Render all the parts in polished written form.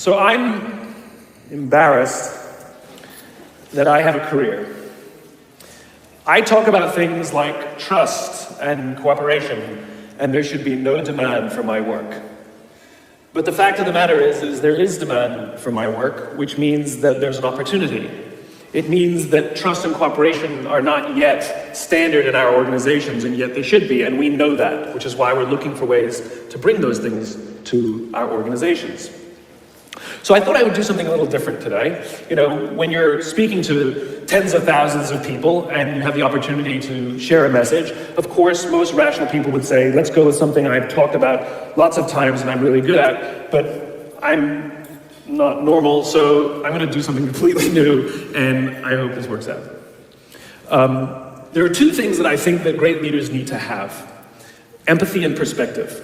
So I'm embarrassed that I have a career. I talk about things like trust and cooperation, and there should be no demand for my work. But the fact of the matter is there is demand for my work, which means that there's an opportunity. It means that trust and cooperation are not yet standard in our organizations, and yet they should be, and we know that, which is why we're looking for ways to bring those things to our organizations. So I thought I would do something a little different today. You know, when you're speaking to tens of thousands of people and you have the opportunity to share a message, of course, most rational people would say, let's go with something I've talked about lots of times and I'm really good at, but I'm not normal, so I'm going to do something completely new, and I hope this works out. There are two things that I think that great leaders need to have: empathy and perspective.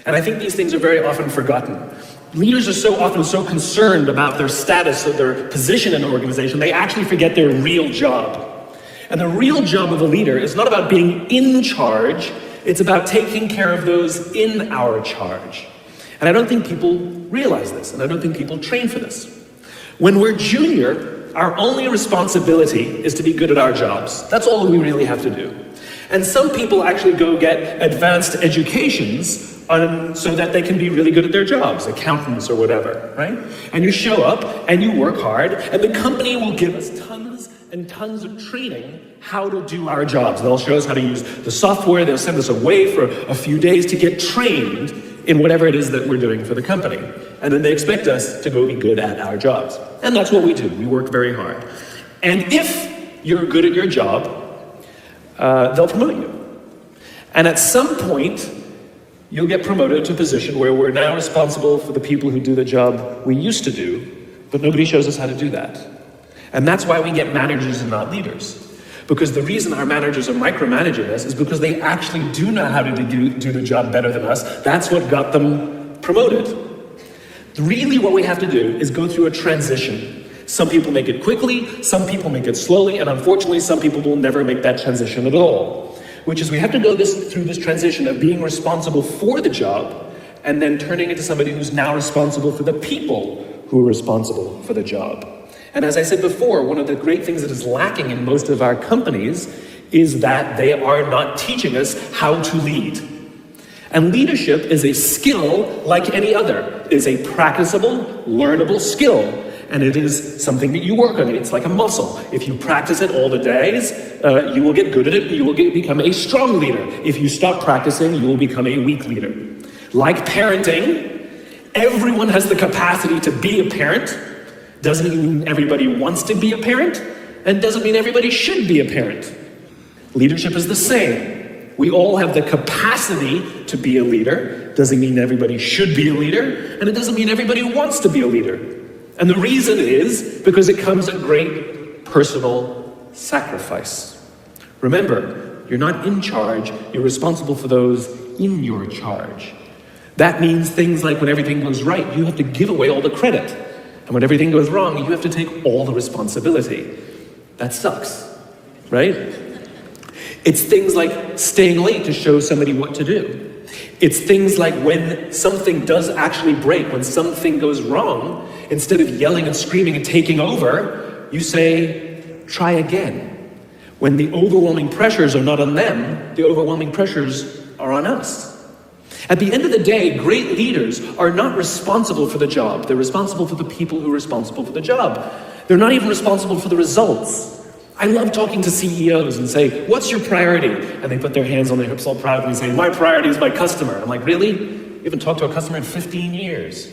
And I think these things are very often forgotten. Leaders are so often so concerned about their status or their position in an organization, they actually forget their real job. And the real job of a leader is not about being in charge, it's about taking care of those in our charge. And I don't think people realize this, and I don't think people train for this. When we're junior, our only responsibility is to be good at our jobs. That's all we really have to do. And some people actually go get advanced educations so that they can be really good at their jobs, accountants or whatever, right? And you show up and you work hard, and the company will give us tons and tons of training how to do our jobs. They'll show us how to use the software, they'll send us away for a few days to get trained in whatever it is that we're doing for the company. And then they expect us to go be good at our jobs. And that's what we do. We work very hard. And if you're good at your job, they'll promote you. And at some point, you'll get promoted to a position where we're now responsible for the people who do the job we used to do, but nobody shows us how to do that. And that's why we get managers and not leaders. Because the reason our managers are micromanaging us is because they actually do know how to do the job better than us. That's what got them promoted. Really what we have to do is go through a transition. Some people make it quickly, some people make it slowly, and unfortunately some people will never make that transition at all. Which is we have to go through this transition of being responsible for the job and then turning into somebody who's now responsible for the people who are responsible for the job. And as I said before, one of the great things that is lacking in most of our companies is that they are not teaching us how to lead. And leadership is a skill like any other. It is a practicable, learnable skill. And it is something that you work on. It's like a muscle. If you practice it all the days, you will get good at it. You will become a strong leader. If you stop practicing, you will become a weak leader. Like parenting, everyone has the capacity to be a parent. Doesn't mean everybody wants to be a parent, and doesn't mean everybody should be a parent. Leadership is the same. We all have the capacity to be a leader. Doesn't mean everybody should be a leader, and it doesn't mean everybody wants to be a leader. And the reason is because it comes at great personal sacrifice. Remember, you're not in charge, you're responsible for those in your charge. That means things like when everything goes right, you have to give away all the credit. And when everything goes wrong, you have to take all the responsibility. That sucks, right? It's things like staying late to show somebody what to do. It's things like when something does actually break, when something goes wrong, instead of yelling and screaming and taking over, you say, try again. When the overwhelming pressures are not on them, the overwhelming pressures are on us. At the end of the day, great leaders are not responsible for the job. They're responsible for the people who are responsible for the job. They're not even responsible for the results. I love talking to CEOs and say, what's your priority? And they put their hands on their hips all proudly and say, my priority is my customer. I'm like, really? You haven't talked to a customer in 15 years.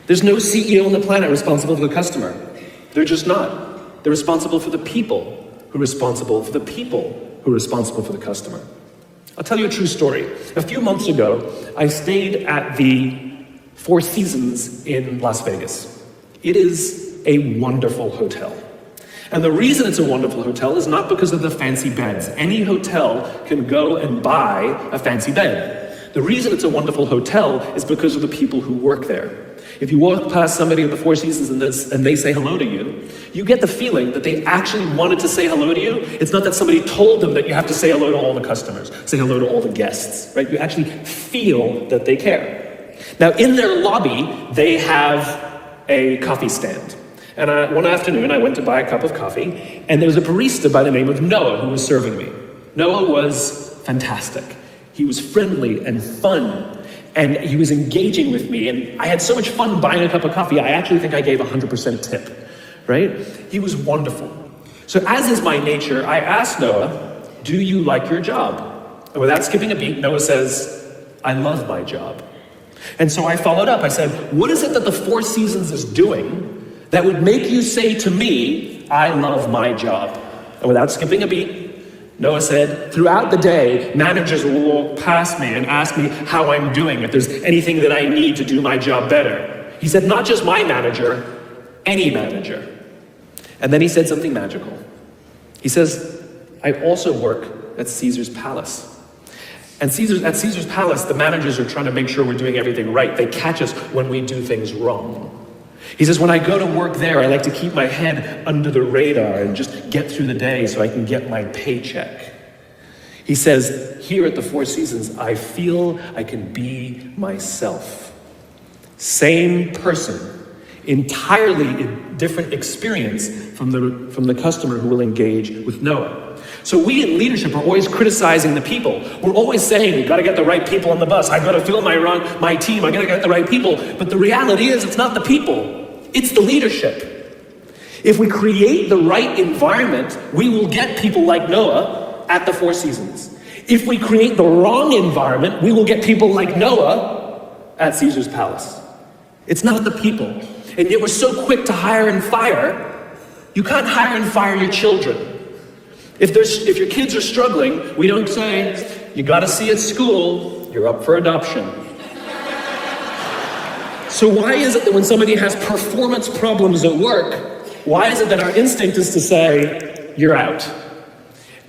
There's no CEO on the planet responsible for the customer. They're just not. They're responsible for the people who are responsible for the people who are responsible for the customer. I'll tell you a true story. A few months ago, I stayed at the Four Seasons in Las Vegas. It is a wonderful hotel. And the reason it's a wonderful hotel is not because of the fancy beds. Any hotel can go and buy a fancy bed. The reason it's a wonderful hotel is because of the people who work there. If you walk past somebody at the Four Seasons and they say hello to you, you get the feeling that they actually wanted to say hello to you. It's not that somebody told them that you have to say hello to all the customers, say hello to all the guests, right? You actually feel that they care. Now, in their lobby, they have a coffee stand. And one afternoon, I went to buy a cup of coffee, and there was a barista by the name of Noah who was serving me. Noah was fantastic. He was friendly and fun, and he was engaging with me, and I had so much fun buying a cup of coffee, I actually think I gave 100% tip, right? He was wonderful. So as is my nature, I asked Noah, do you like your job? And without skipping a beat, Noah says, I love my job. And so I followed up. I said, what is it that the Four Seasons is doing that would make you say to me, I love my job? And without skipping a beat, Noah said, throughout the day, managers will walk past me and ask me how I'm doing, if there's anything that I need to do my job better. He said, not just my manager, any manager. And then he said something magical. He says, I also work at Caesar's Palace. And at Caesar's Palace, the managers are trying to make sure we're doing everything right. They catch us when we do things wrong. He says, when I go to work there, I like to keep my head under the radar and just get through the day so I can get my paycheck. He says, here at the Four Seasons, I feel I can be myself. Same person, entirely different experience from the customer who will engage with Noah. So we in leadership are always criticizing the people. We're always saying, you gotta get the right people on the bus. I gotta fill my team, I gotta get the right people. But the reality is, it's not the people, it's the leadership. If we create the right environment, we will get people like Noah at the Four Seasons. If we create the wrong environment, we will get people like Noah at Caesar's Palace. It's not the people. And yet we're so quick to hire and fire. You can't hire and fire your children. If your kids are struggling, we don't say, you gotta see at school, you're up for adoption. So why is it that when somebody has performance problems at work, why is it that our instinct is to say, you're out?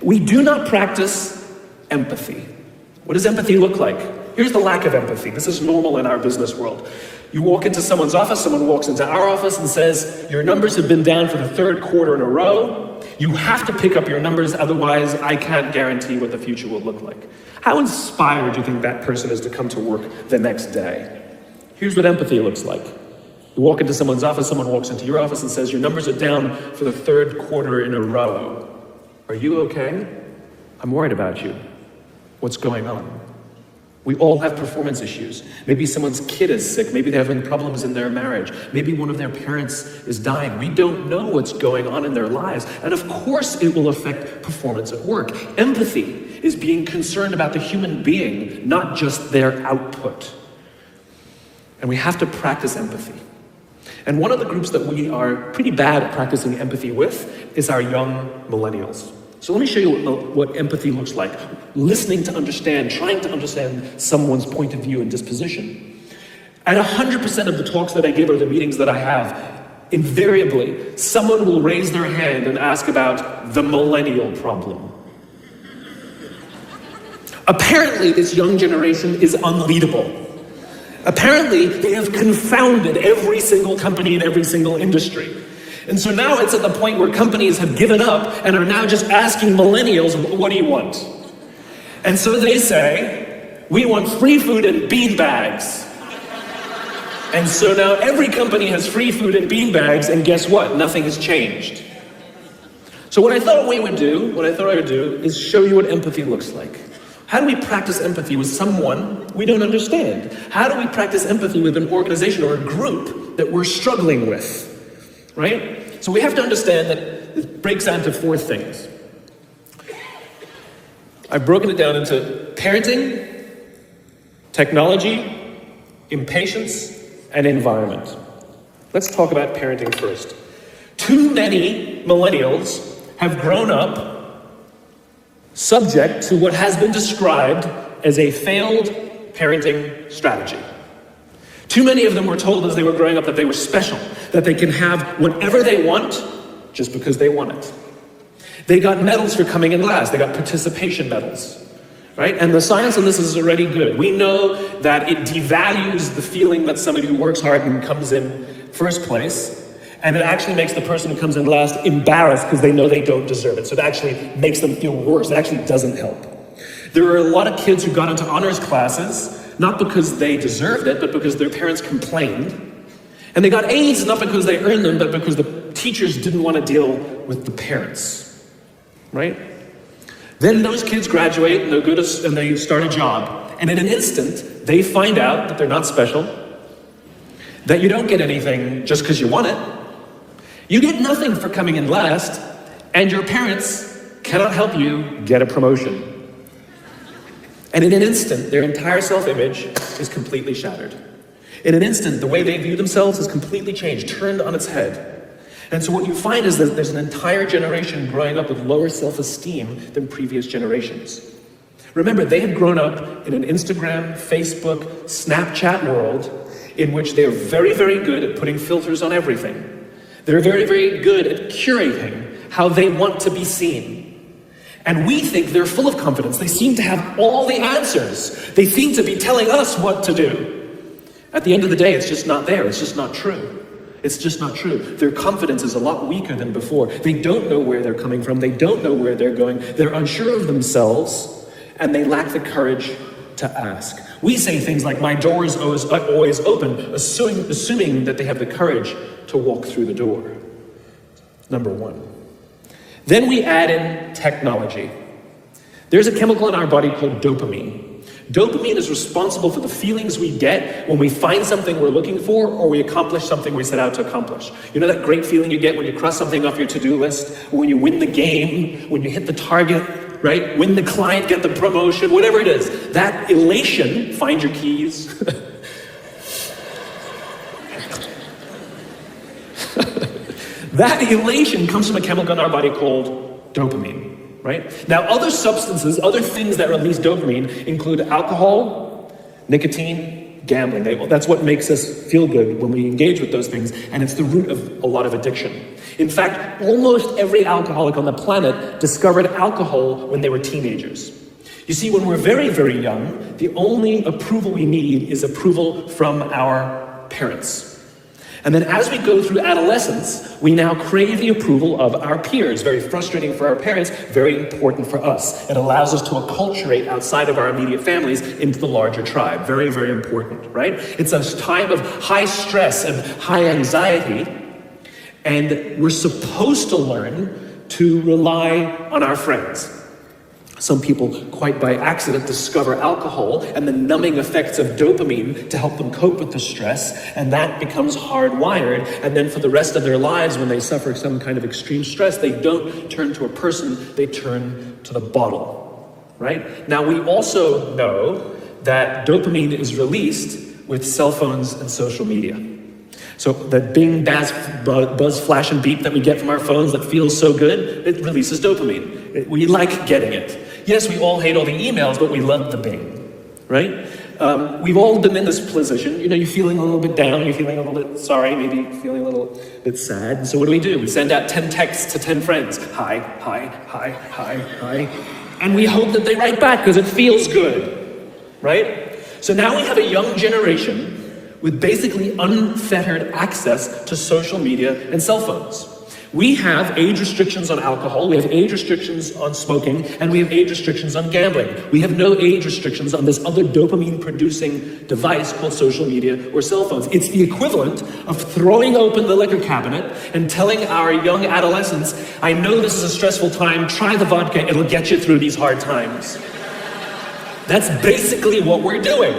We do not practice empathy. What does empathy look like? Here's the lack of empathy. This is normal in our business world. You walk into someone's office, someone walks into our office and says, your numbers have been down for the third quarter in a row. You have to pick up your numbers, otherwise I can't guarantee what the future will look like. How inspired do you think that person is to come to work the next day? Here's what empathy looks like. You walk into someone's office, someone walks into your office and says, your numbers are down for the third quarter in a row. Are you okay? I'm worried about you. What's going on? We all have performance issues. Maybe someone's kid is sick. Maybe they're having problems in their marriage. Maybe one of their parents is dying. We don't know what's going on in their lives. And of course it will affect performance at work. Empathy is being concerned about the human being, not just their output. And we have to practice empathy. And one of the groups that we are pretty bad at practicing empathy with is our young millennials. So let me show you what empathy looks like. Listening to understand, trying to understand someone's point of view and disposition. At 100% of the talks that I give or the meetings that I have, invariably, someone will raise their hand and ask about the millennial problem. Apparently, this young generation is unleadable. Apparently, they have confounded every single company in every single industry. And so now it's at the point where companies have given up and are now just asking millennials, what do you want? And so they say, we want free food and bean bags. And so now every company has free food and bean bags, and guess what? Nothing has changed. So what I thought I would do is show you what empathy looks like. How do we practice empathy with someone we don't understand? How do we practice empathy with an organization or a group that we're struggling with? Right? So we have to understand that it breaks down to 4 things. I've broken it down into parenting, technology, impatience, and environment. Let's talk about parenting first. Too many millennials have grown up subject to what has been described as a failed parenting strategy. Too many of them were told as they were growing up that they were special, that they can have whatever they want just because they want it. They got medals for coming in last. They got participation medals, right? And the science on this is already good. We know that it devalues the feeling that somebody who works hard and comes in first place, and it actually makes the person who comes in last embarrassed because they know they don't deserve it. So it actually makes them feel worse. It actually doesn't help. There are a lot of kids who got into honors classes not because they deserved it, but because their parents complained. And they got A's not because they earned them, but because the teachers didn't want to deal with the parents, right? Then those kids graduate and they're good and they start a job. And in an instant, they find out that they're not special, that you don't get anything just because you want it. You get nothing for coming in last, and your parents cannot help you get a promotion. And in an instant, their entire self-image is completely shattered. In an instant, the way they view themselves is completely changed, turned on its head. And so what you find is that there's an entire generation growing up with lower self-esteem than previous generations. Remember, they have grown up in an Instagram, Facebook, Snapchat world in which they're very, very good at putting filters on everything. They're very, very good at curating how they want to be seen. And we think they're full of confidence. They seem to have all the answers. They seem to be telling us what to do. At the end of the day, it's just not there. It's just not true. It's just not true. Their confidence is a lot weaker than before. They don't know where they're coming from. They don't know where they're going. They're unsure of themselves, and they lack the courage to ask. We say things like, my door is always open, assuming that they have the courage to walk through the door. Number one. Then we add in technology. There's a chemical in our body called dopamine. Dopamine is responsible for the feelings we get when we find something we're looking for or we accomplish something we set out to accomplish. You know that great feeling you get when you cross something off your to-do list, or when you win the game, when you hit the target, right? Win the client, get the promotion, whatever it is. That elation, find your keys. That elation comes from a chemical in our body called dopamine, right? Now, other substances, other things that release dopamine include alcohol, nicotine, gambling. That's what makes us feel good when we engage with those things, and it's the root of a lot of addiction. In fact, almost every alcoholic on the planet discovered alcohol when they were teenagers. You see, when we're very, very young, the only approval we need is approval from our parents. And then as we go through adolescence, we now crave the approval of our peers. Very frustrating for our parents, very important for us. It allows us to acculturate outside of our immediate families into the larger tribe. Very, very important, right? It's a time of high stress and high anxiety, and we're supposed to learn to rely on our friends. Some people, quite by accident, discover alcohol and the numbing effects of dopamine to help them cope with the stress, and that becomes hardwired, and then for the rest of their lives, when they suffer some kind of extreme stress, they don't turn to a person, they turn to the bottle, right? Now, we also know that dopamine is released with cell phones and social media. So that bing, buzz, flash, and beep that we get from our phones that feels so good, it releases dopamine. We like getting it. Yes, we all hate all the emails, but we love the bing, right? We've all been in this position. You know, you're feeling a little bit down, you're feeling a little bit sorry, maybe feeling a little bit sad. And so what do? We send out 10 texts to 10 friends. Hi, hi, hi, hi, hi. And we hope that they write back because it feels good, right? So now we have a young generation with basically unfettered access to social media and cell phones. We have age restrictions on alcohol, we have age restrictions on smoking, and we have age restrictions on gambling. We have no age restrictions on this other dopamine-producing device called social media or cell phones. It's the equivalent of throwing open the liquor cabinet and telling our young adolescents, I know this is a stressful time, try the vodka, it'll get you through these hard times. That's basically what we're doing.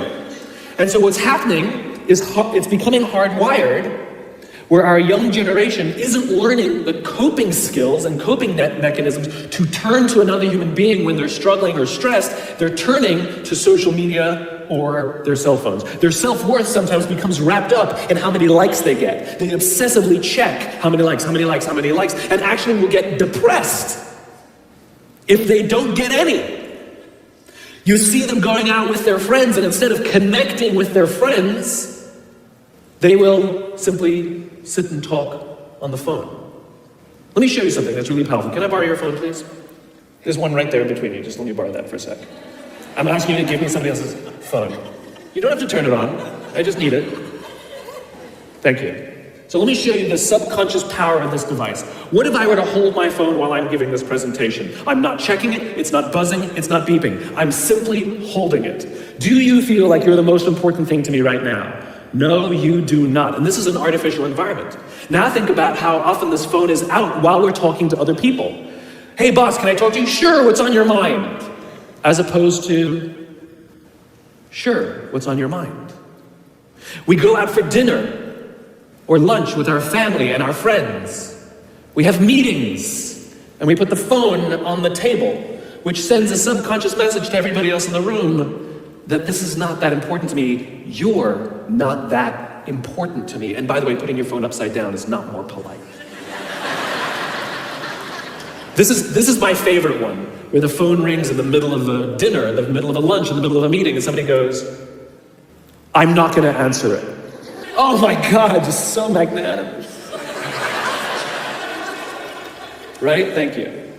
And so what's happening is it's becoming hardwired, where our young generation isn't learning the coping skills and coping mechanisms to turn to another human being when they're struggling or stressed. They're turning to social media or their cell phones. Their self-worth sometimes becomes wrapped up in how many likes they get. They obsessively check how many likes, and actually will get depressed if they don't get any. You see them going out with their friends, and instead of connecting with their friends, they will simply sit and talk on the phone. Let me show you something that's really powerful. Can I borrow your phone, please? There's one right there in between you. Just let me borrow that for a sec. I'm asking you to give me somebody else's phone. You don't have to turn it on. I just need it. Thank you. So let me show you the subconscious power of this device. What if I were to hold my phone while I'm giving this presentation? I'm not checking it, it's not buzzing, it's not beeping. I'm simply holding it. Do you feel like you're the most important thing to me right now? No, you do not. And this is an artificial environment. Now think about how often this phone is out while we're talking to other people. Hey boss, can I talk to you? Sure, what's on your mind? As opposed to, sure, what's on your mind? We go out for dinner or lunch with our family and our friends. We have meetings, and we put the phone on the table, which sends a subconscious message to everybody else in the room that this is not that important to me. You're not that important to me. And by the way, putting your phone upside down is not more polite. This is my favorite one, where the phone rings in the middle of a dinner, in the middle of a lunch, in the middle of a meeting, and somebody goes, I'm not gonna answer it. Oh my God, just so magnanimous. Right? Thank you.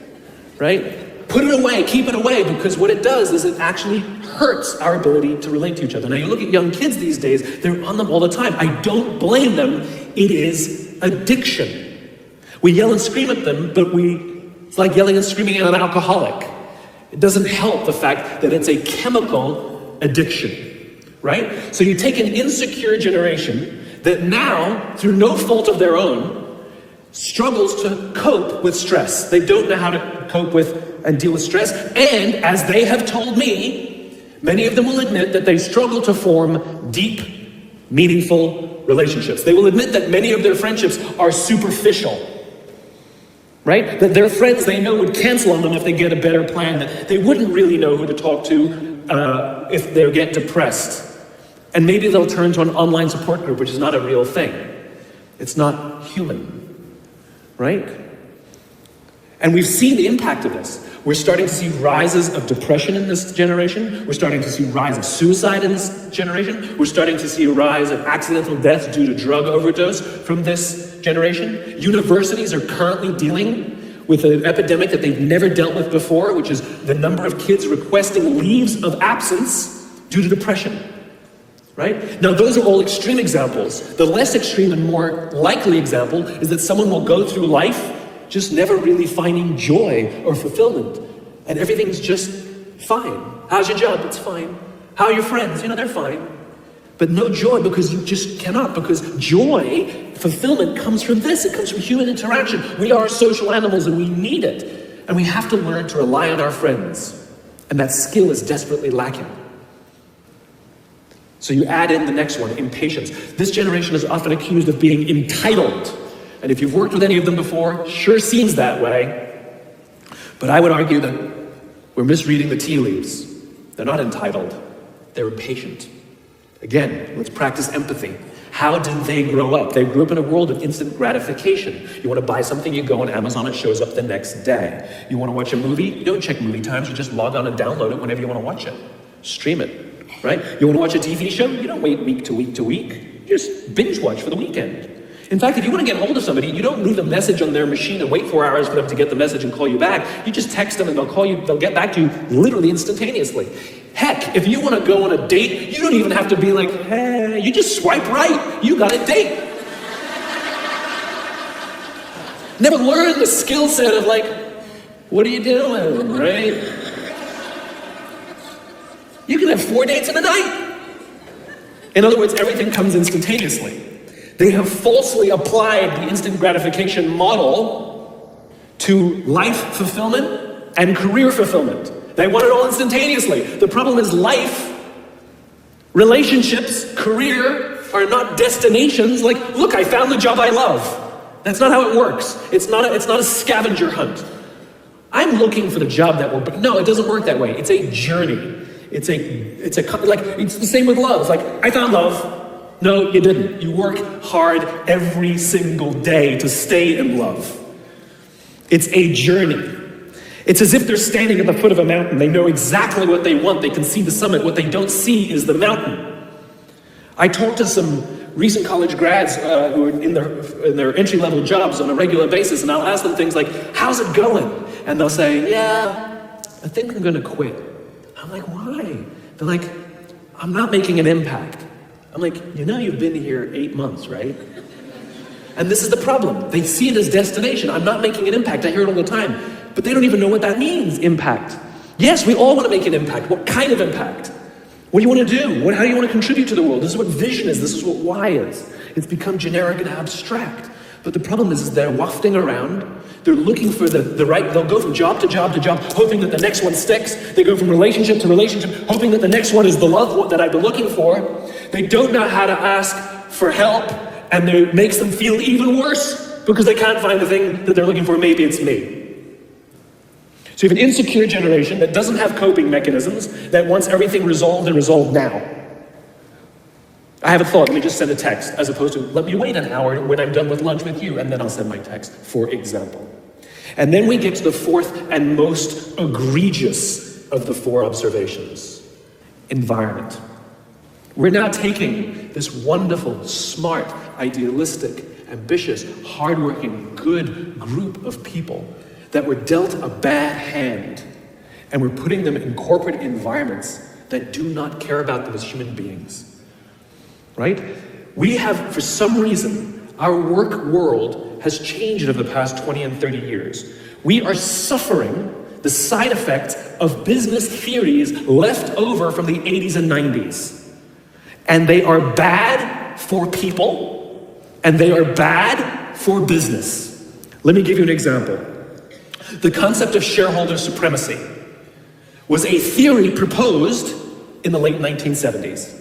Right? Put it away, keep it away, because what it does is it actually hurts our ability to relate to each other. Now you look at young kids these days, they're on them all the time. I don't blame them, it is addiction. We yell and scream at them, but it's like yelling and screaming at an alcoholic. It doesn't help the fact that it's a chemical addiction. Right? So you take an insecure generation that now, through no fault of their own, struggles to cope with stress. They don't know how to cope with and deal with stress. And as they have told me, many of them will admit that they struggle to form deep, meaningful relationships. They will admit that many of their friendships are superficial. Right? That their friends they know would cancel on them if they get a better plan. That they wouldn't really know who to talk to if they get depressed. And maybe they'll turn to an online support group, which is not a real thing. It's not human, right? And we've seen the impact of this. We're starting to see rises of depression in this generation. We're starting to see a rise of suicide in this generation. We're starting to see a rise of accidental deaths due to drug overdose from this generation. Universities are currently dealing with an epidemic that they've never dealt with before, which is the number of kids requesting leaves of absence due to depression. Right? Now, those are all extreme examples. The less extreme and more likely example is that someone will go through life just never really finding joy or fulfillment. And everything's just fine. How's your job? It's fine. How are your friends? They're fine. But no joy because you just cannot, because joy, fulfillment comes from this. It comes from human interaction. We are social animals and we need it. And we have to learn to rely on our friends. And that skill is desperately lacking. So you add in the next one, impatience. This generation is often accused of being entitled. And if you've worked with any of them before, sure seems that way. But I would argue that we're misreading the tea leaves. They're not entitled, they're impatient. Again, let's practice empathy. How did they grow up? They grew up in a world of instant gratification. You want to buy something, you go on Amazon, it shows up the next day. You want to watch a movie, you don't check movie times, you just log on and download it whenever you want to watch it. Stream it. Right? You want to watch a TV show? You don't wait week to week to week. You just binge watch for the weekend. In fact, if you want to get hold of somebody, you don't leave a message on their machine and wait 4 hours for them to get the message and call you back. You just text them and they'll get back to you literally instantaneously. Heck, if you want to go on a date, you don't even have to be like, hey, you just swipe right. You got a date. Never learned the skill set of like, what are you doing, right? You can have 4 dates in a night. In other words, everything comes instantaneously. They have falsely applied the instant gratification model to life fulfillment and career fulfillment. They want it all instantaneously. The problem is life, relationships, career are not destinations. Like, look, I found the job I love. That's not how it works. It's not a scavenger hunt. I'm looking for the job that will, but no, it doesn't work that way. It's a journey. It's the same with love. It's like, I found love. No, you didn't. You work hard every single day to stay in love. It's a journey. It's as if they're standing at the foot of a mountain. They know exactly what they want. They can see the summit. What they don't see is the mountain. I talked to some recent college grads who are in their entry-level jobs on a regular basis, and I'll ask them things like, how's it going? And they'll say, yeah, I think I'm gonna quit. I'm like, why? They're like, I'm not making an impact. I'm like, you've been here 8 months, right? And this is the problem. They see it as destination. I'm not making an impact. I hear it all the time. But they don't even know what that means, impact. Yes, we all want to make an impact. What kind of impact? What do you want to do? How do you want to contribute to the world? This is what vision is. This is what why is. It's become generic and abstract. But the problem is they're wafting around. They're looking for the right, they'll go from job to job to job, hoping that the next one sticks. They go from relationship to relationship, hoping that the next one is the love that I've been looking for. They don't know how to ask for help, and it makes them feel even worse because they can't find the thing that they're looking for. Maybe it's me. So you have an insecure generation that doesn't have coping mechanisms, that wants everything resolved and resolved now. I have a thought, let me just send a text, as opposed to, let me wait an hour when I'm done with lunch with you, and then I'll send my text, for example. And then we get to the fourth and most egregious of the four observations: environment. We're now taking this wonderful, smart, idealistic, ambitious, hardworking, good group of people that were dealt a bad hand, and we're putting them in corporate environments that do not care about them as human beings. Right? We have, for some reason, our work world has changed over the past 20 and 30 years. We are suffering the side effects of business theories left over from the 80s and 90s. And they are bad for people, and they are bad for business. Let me give you an example. The concept of shareholder supremacy was a theory proposed in the late 1970s.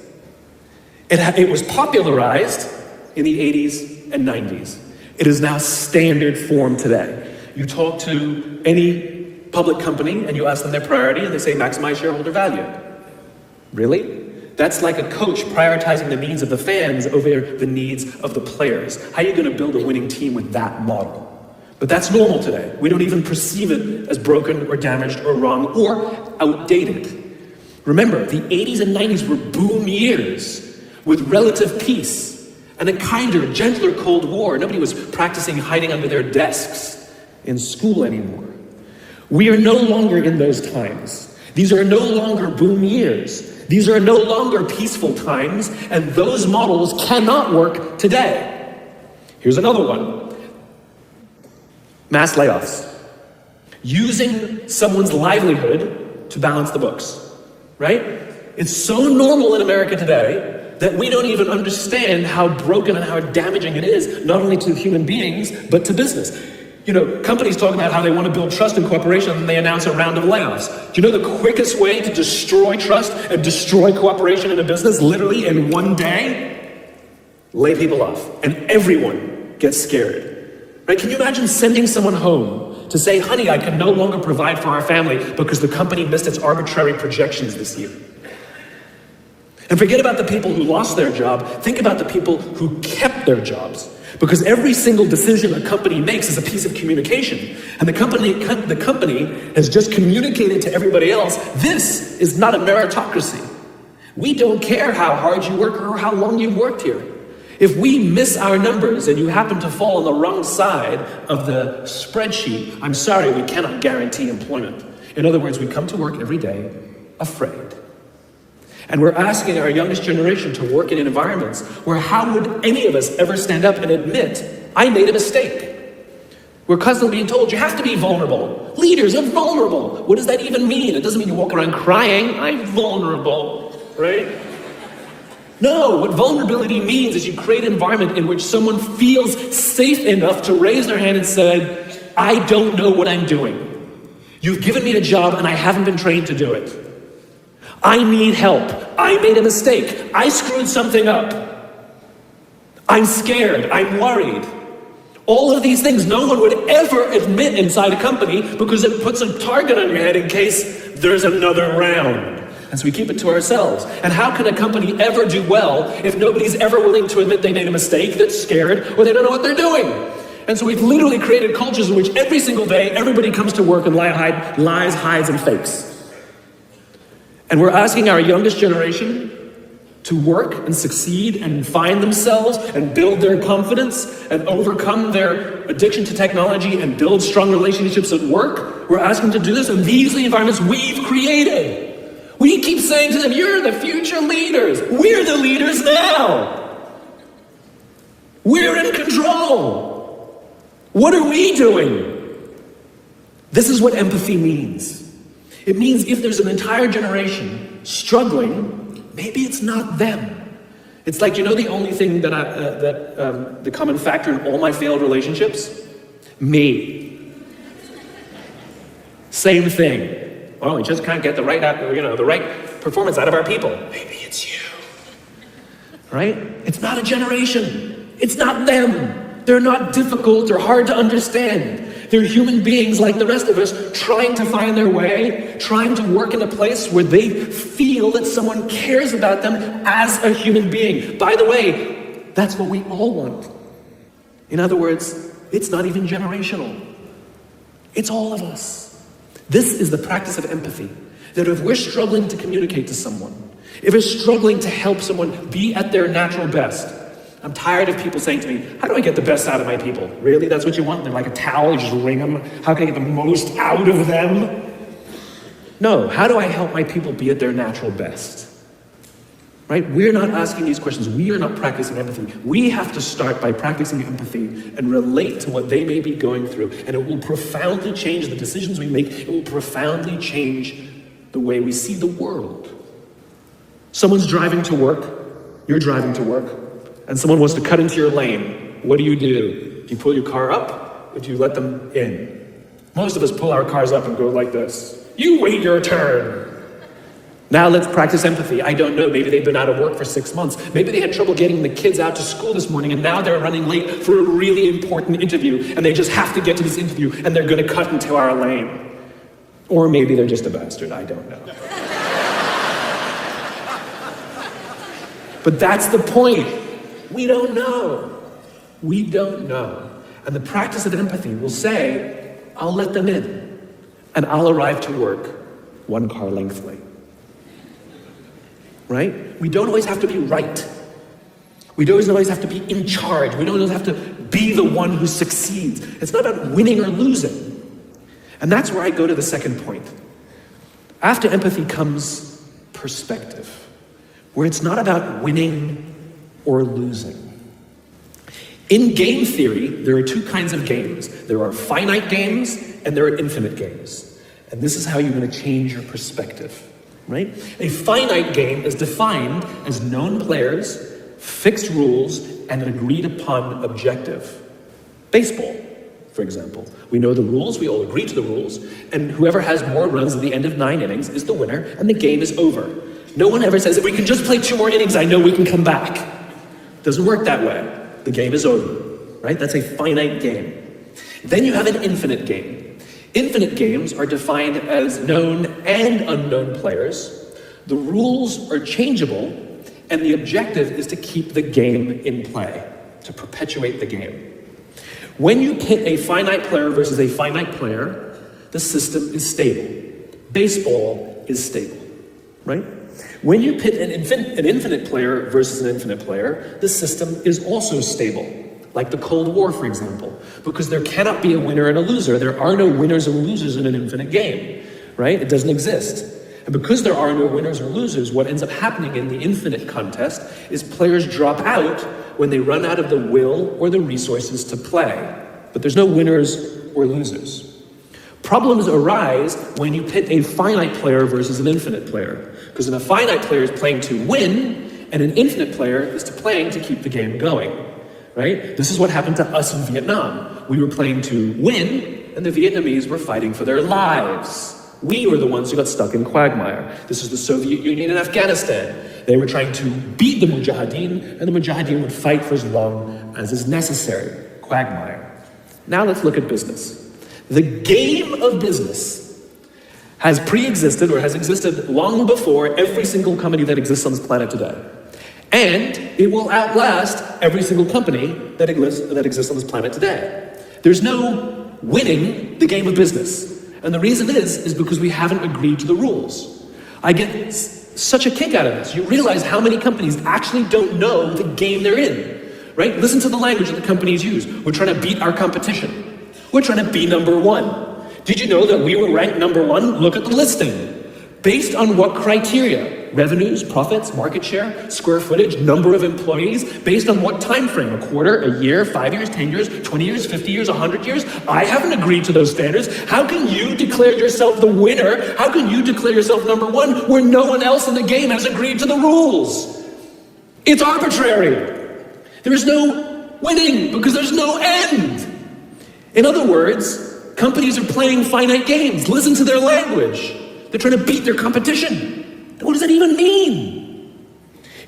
It was popularized in the 80s and 90s. It is now standard form today. You talk to any public company and you ask them their priority and they say maximize shareholder value. Really? That's like a coach prioritizing the needs of the fans over the needs of the players. How are you going to build a winning team with that model? But that's normal today. We don't even perceive it as broken or damaged or wrong or outdated. Remember, the 80s and 90s were boom years with relative peace and a kinder, gentler Cold War. Nobody was practicing hiding under their desks in school anymore. We are no longer in those times. These are no longer boom years. These are no longer peaceful times, and those models cannot work today. Here's another one. Mass layoffs. Using someone's livelihood to balance the books, right? It's so normal in America today that we don't even understand how broken and how damaging it is, not only to human beings, but to business. You know, companies talk about how they want to build trust and cooperation, and they announce a round of layoffs. Do you know the quickest way to destroy trust and destroy cooperation in a business, literally in one day? Lay people off, and everyone gets scared. Right? Can you imagine sending someone home to say, honey, I can no longer provide for our family because the company missed its arbitrary projections this year? And forget about the people who lost their job. Think about the people who kept their jobs. Because every single decision a company makes is a piece of communication. And the company has just communicated to everybody else, this is not a meritocracy. We don't care how hard you work or how long you've worked here. If we miss our numbers and you happen to fall on the wrong side of the spreadsheet, I'm sorry, we cannot guarantee employment. In other words, we come to work every day afraid. And we're asking our youngest generation to work in environments where how would any of us ever stand up and admit, I made a mistake? We're constantly being told, you have to be vulnerable. Leaders are vulnerable. What does that even mean? It doesn't mean you walk around crying, I'm vulnerable, right? No, what vulnerability means is you create an environment in which someone feels safe enough to raise their hand and say, I don't know what I'm doing. You've given me a job and I haven't been trained to do it. I need help. I made a mistake. I screwed something up. I'm scared. I'm worried. All of these things no one would ever admit inside a company because it puts a target on your head in case there's another round. And so we keep it to ourselves. And how can a company ever do well if nobody's ever willing to admit they made a mistake, that's scared, or they don't know what they're doing? And so we've literally created cultures in which every single day everybody comes to work and lies, hides, and fakes. And we're asking our youngest generation to work and succeed and find themselves and build their confidence and overcome their addiction to technology and build strong relationships at work. We're asking them to do this, and these are the environments we've created. We keep saying to them, you're the future leaders. We're the leaders now. We're in control. What are we doing? This is what empathy means. It means if there's an entire generation struggling, maybe it's not them. It's like, the only thing that the common factor in all my failed relationships? Me. Same thing. Oh, we just can't get the right performance out of our people. Maybe it's you. Right? It's not a generation. It's not them. They're not difficult or hard to understand. They're human beings like the rest of us, trying to find their way, trying to work in a place where they feel that someone cares about them as a human being. By the way, that's what we all want. In other words, it's not even generational. It's all of us. This is the practice of empathy. That if we're struggling to communicate to someone, if we're struggling to help someone be at their natural best, I'm tired of people saying to me, how do I get the best out of my people? Really? That's what you want? They're like a towel, you just wring them. How can I get the most out of them? No, how do I help my people be at their natural best? Right? We're not asking these questions. We are not practicing empathy. We have to start by practicing empathy and relate to what they may be going through. And it will profoundly change the decisions we make. It will profoundly change the way we see the world. Someone's driving to work. You're driving to work. And someone wants to cut into your lane. What do? Do you pull your car up or do you let them in? Most of us pull our cars up and go like this. You wait your turn. Now let's practice empathy. I don't know, maybe they've been out of work for 6 months. Maybe they had trouble getting the kids out to school this morning and now they're running late for a really important interview and they just have to get to this interview and they're gonna cut into our lane. Or maybe they're just a bastard, I don't know. But that's the point. We don't know. We don't know. And the practice of empathy will say, I'll let them in and I'll arrive to work 1 car length late. Right? We don't always have to be right. We don't always have to be in charge. We don't always have to be the one who succeeds. It's not about winning or losing. And that's where I go to the second point. After empathy comes perspective, where it's not about winning or losing. In game theory, there are 2 kinds of games. There are finite games and there are infinite games. And this is how you're going to change your perspective, right? A finite game is defined as known players, fixed rules, and an agreed upon objective. Baseball, for example. We know the rules, we all agree to the rules, and whoever has more runs at the end of 9 innings is the winner, and the game is over. No one ever says, if we can just play 2 more innings, I know we can come back. Doesn't work that way. The game is over, right? That's a finite game. Then you have an infinite game. Infinite games are defined as known and unknown players. The rules are changeable, and the objective is to keep the game in play, to perpetuate the game. When you pit a finite player versus a finite player, the system is stable. Baseball is stable, right? When you pit an infinite player versus an infinite player, the system is also stable, like the Cold War, for example, because there cannot be a winner and a loser. There are no winners and losers in an infinite game, right? It doesn't exist. And because there are no winners or losers, what ends up happening in the infinite contest is players drop out when they run out of the will or the resources to play. But there's no winners or losers. Problems arise when you pit a finite player versus an infinite player. Because a finite player is playing to win, and an infinite player is playing to keep the game going, right? This is what happened to us in Vietnam. We were playing to win, and the Vietnamese were fighting for their lives. We were the ones who got stuck in quagmire. This is the Soviet Union and Afghanistan. They were trying to beat the Mujahideen, and the Mujahideen would fight for as long as is necessary. Quagmire. Now let's look at business. The game of business has pre-existed or has existed long before every single company that exists on this planet today. And it will outlast every single company that exists on this planet today. There's no winning the game of business. And the reason is because we haven't agreed to the rules. I get such a kick out of this. You realize how many companies actually don't know the game they're in, right? Listen to the language that the companies use. We're trying to beat our competition. We're trying to be number 1. Did you know that we were ranked number 1? Look at the listing. Based on what criteria? Revenues, profits, market share, square footage, number of employees, based on what time frame? A quarter, a year, 5 years, 10 years, 20 years, 50 years, 100 years? I haven't agreed to those standards. How can you declare yourself the winner? How can you declare yourself number one where no one else in the game has agreed to the rules? It's arbitrary. There is no winning because there's no end. In other words, companies are playing finite games. Listen to their language. They're trying to beat their competition. What does that even mean?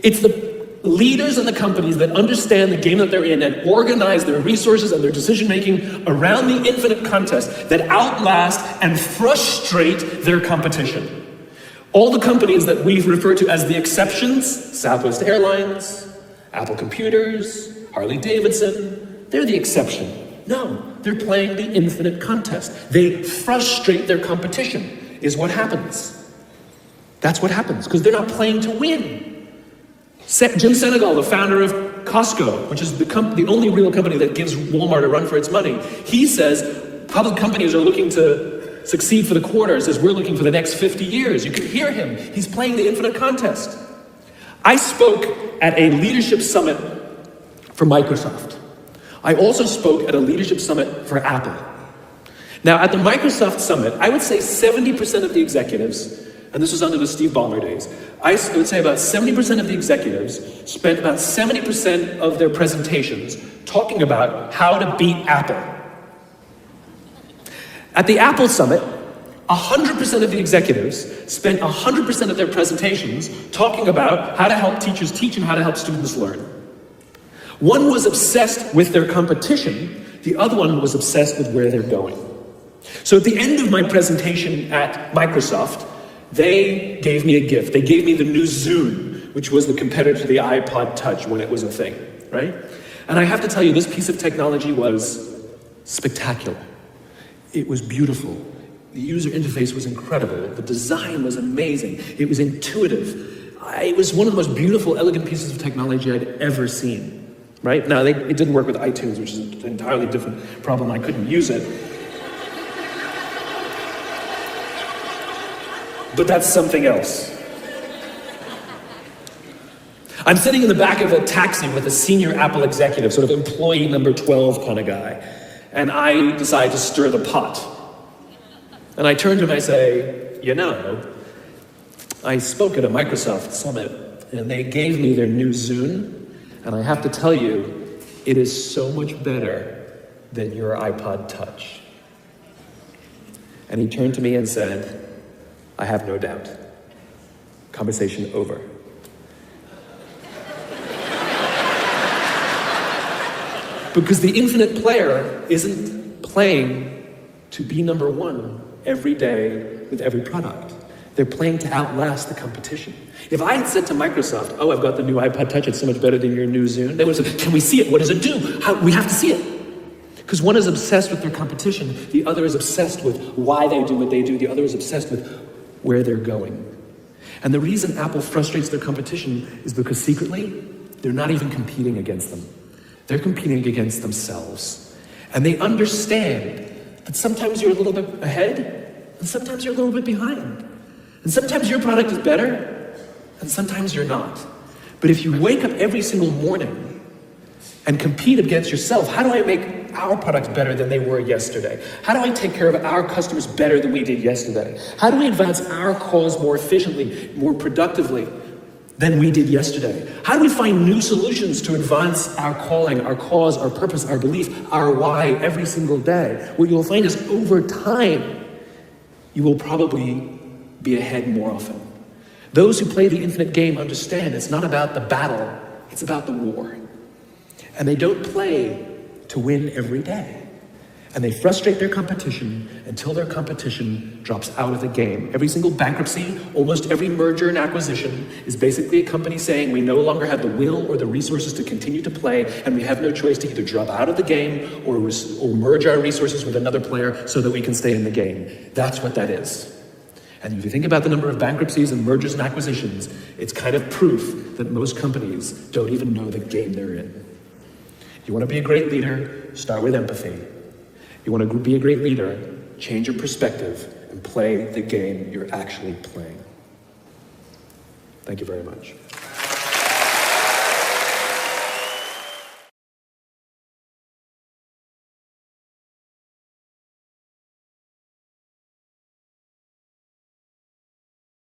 It's the leaders in the companies that understand the game that they're in and organize their resources and their decision-making around the infinite contest that outlast and frustrate their competition. All the companies that we refer to as the exceptions, Southwest Airlines, Apple Computers, Harley Davidson, they're the exception. No, they're playing the infinite contest. They frustrate their competition, is what happens. That's what happens, because they're not playing to win. Jim Senegal, the founder of Costco, which is the only real company that gives Walmart a run for its money, he says public companies are looking to succeed for the quarter, says we're looking for the next 50 years. You can hear him. He's playing the infinite contest. I spoke at a leadership summit for Microsoft. I also spoke at a leadership summit for Apple. Now, at the Microsoft summit, I would say 70% of the executives, and this was under the Steve Ballmer days, I would say about 70% of the executives spent about 70% of their presentations talking about how to beat Apple. At the Apple summit, 100% of the executives spent 100% of their presentations talking about how to help teachers teach and how to help students learn. One was obsessed with their competition, the other one was obsessed with where they're going. So at the end of my presentation at Microsoft, they gave me a gift. They gave me the new Zune, which was the competitor to the iPod Touch when it was a thing, right? And I have to tell you, this piece of technology was spectacular. It was beautiful. The user interface was incredible. The design was amazing. It was intuitive. It was one of the most beautiful, elegant pieces of technology I'd ever seen. Right? Now, it didn't work with iTunes, which is an entirely different problem. I couldn't use it. But that's something else. I'm sitting in the back of a taxi with a senior Apple executive, sort of employee number 12 kind of guy, and I decide to stir the pot. And I turn to him and I say, you know, I spoke at a Microsoft summit, and they gave me their new Zune, and I have to tell you, it is so much better than your iPod Touch. And he turned to me and said, I have no doubt. Conversation over. Because the infinite player isn't playing to be number one every day with every product. They're playing to outlast the competition. If I had said to Microsoft, oh, I've got the new iPod Touch, it's so much better than your new Zune, they would have said, can we see it? What does it do? We have to see it. Because one is obsessed with their competition, the other is obsessed with why they do what they do, the other is obsessed with where they're going. And the reason Apple frustrates their competition is because secretly, they're not even competing against them. They're competing against themselves. And they understand that sometimes you're a little bit ahead, and sometimes you're a little bit behind. And sometimes your product is better, and sometimes you're not. But if you wake up every single morning and compete against yourself, how do I make our products better than they were yesterday? How do I take care of our customers better than we did yesterday? How do we advance our cause more efficiently, more productively than we did yesterday? How do we find new solutions to advance our calling, our cause, our purpose, our belief, our why every single day? What you'll find is over time, you will probably be ahead more often. Those who play the infinite game understand it's not about the battle, it's about the war. And they don't play to win every day. And they frustrate their competition until their competition drops out of the game. Every single bankruptcy, almost every merger and acquisition is basically a company saying we no longer have the will or the resources to continue to play, and we have no choice to either drop out of the game or merge our resources with another player so that we can stay in the game. That's what that is. And if you think about the number of bankruptcies and mergers and acquisitions, it's kind of proof that most companies don't even know the game they're in. You want to be a great leader, start with empathy. You want to be a great leader, change your perspective and play the game you're actually playing. Thank you very much.